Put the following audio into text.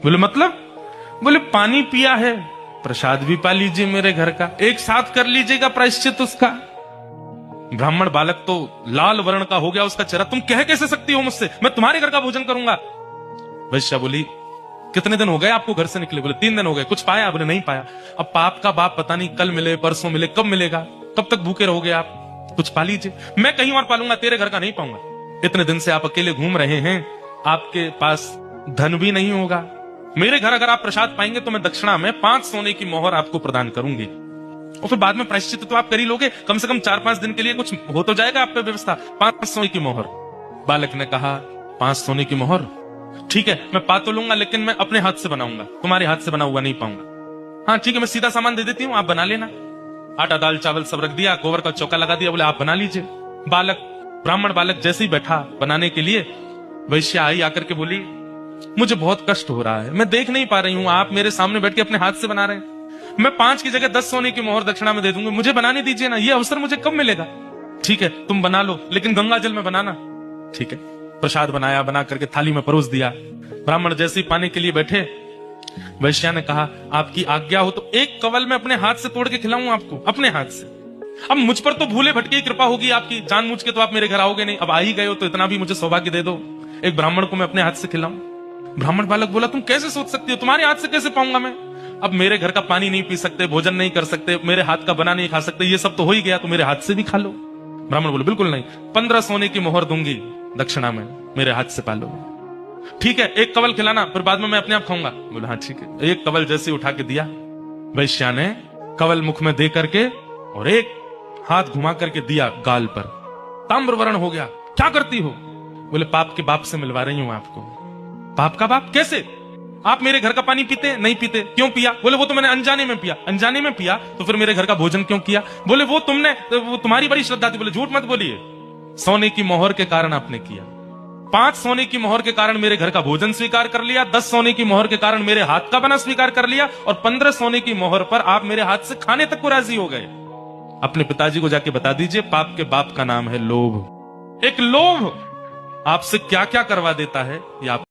बोले मतलब? बोले पानी पिया है, प्रसाद भी पा लीजिए मेरे घर का, एक साथ कर लीजिएगा प्रायश्चित उसका। ब्राह्मण बालक तो लाल वर्ण का हो गया उसका चेहरा। तुम कह कैसे सकती हो मुझसे, मैं तुम्हारे घर का भोजन करूंगा? वैश्या बोली कितने दिन हो गए आपको घर से निकले? बोले 3 दिन हो गए। कुछ पाया? बोले नहीं पाया। अब पाप का बाप पता नहीं कल मिले परसों मिले, कब मिलेगा, कब तक भूखे रहोगे आप? कुछ पा लीजिए। मैं कहीं और पालूंगा, तेरे घर का नहीं पाऊंगा। इतने दिन से आप अकेले घूम रहे हैं, आपके पास धन भी नहीं होगा। मेरे घर अगर आप प्रसाद पाएंगे तो मैं दक्षिणा में 5 सोने की मोहर आपको प्रदान करूंगी, और फिर बाद में प्रायश्चित तो आप कर ही लोगे। कम से कम 4-5 दिन के लिए कुछ हो तो जाएगा आप पे व्यवस्था। 5 सोने की मोहर। बालक ने कहा 5 सोने की मोहर, ठीक है मैं पा तो लूंगा, लेकिन मैं अपने हाथ से बनाऊंगा, तुम्हारे हाथ से बना हुआ नहीं पाऊंगा। हाँ ठीक है, मैं सीधा सामान दे देती हूँ, आप बना लेना। आटा दाल चावल सब रख दिया, गोबर का चौका लगा दिया, बोले आप बना लीजिए। ब्राह्मण बालक जैसे ही बैठा बनाने के लिए, वैश्या आई आकर के बोली मुझे बहुत कष्ट हो रहा है, मैं देख नहीं पा रही हूं, आप मेरे सामने बैठ के अपने हाथ से बना रहे हैं। मैं 5 की जगह 10 सोने की मोहर दक्षिणा में दे दूंगी, मुझे बनाने दीजिए ना, ये अवसर मुझे कब मिलेगा? ठीक है तुम बना लो, लेकिन गंगा जल में बनाना। ठीक है, प्रसाद बनाया, बना करके थाली में परोस दिया। ब्राह्मण जैसे ही पाने के लिए बैठे, वैश्या ने कहा आपकी आज्ञा हो तो एक कवल में अपने हाथ से तोड़ के खिलाऊं आपको, अपने हाथ से। अब मुझ पर तो भूले भटके कृपा होगी आपकी, जानबूझ के तो आप मेरे घर आओगे नहीं, अब आ ही गए हो तो इतना भी मुझे सौभाग्य दे दो, एक ब्राह्मण को मैं अपने हाथ से खिलाऊं। ब्राह्मण बालक बोला तुम कैसे सोच सकती हो, तुम्हारे हाथ से कैसे पाऊंगा मैं? अब मेरे घर का पानी नहीं पी सकते, भोजन नहीं कर सकते, मेरे हाथ का बना नहीं खा सकते, ये सब तो हो ही गया, तो मेरे हाथ से भी खा लो। ब्राह्मण बोले बिल्कुल नहीं, 15 सोने की मोहर दूंगी दक्षिणा में, मेरे हाथ से पालो। ठीक है एक कवल खिलाना, फिर बाद में मैं अपने आप खाऊंगा। बोला हाँ ठीक है। एक कवल जैसे उठा के दिया, वैश्या ने कवल मुख में दे करके और एक हाथ घुमा करके दिया गाल पर, ताम्र वर्ण हो गया। क्या करती हो? बोले पाप के बाप से मिलवा रही हूं आपको। पाप का बाप कैसे? आप मेरे घर का पानी पीते नहीं पीते? क्यों पिया? बोले वो तो मैंने अनजाने में पिया। अनजाने में पिया तो फिर मेरे घर का भोजन क्यों किया? बोले वो तुम्हारी बड़ी श्रद्धा थी। बोले झूठ मत बोलिए, सोने की मोहर के कारण आपने किया। 5 सोने की मोहर के कारण मेरे घर का भोजन स्वीकार कर लिया, 10 सोने की मोहर के कारण मेरे हाथ का बना स्वीकार कर लिया, और 15 सोने की मोहर पर आप मेरे हाथ से खाने तक को राजी हो गए। अपने पिताजी को जाके बता दीजिए पाप के बाप का नाम है लोभ। एक लोभ आपसे क्या क्या करवा देता है, ये आप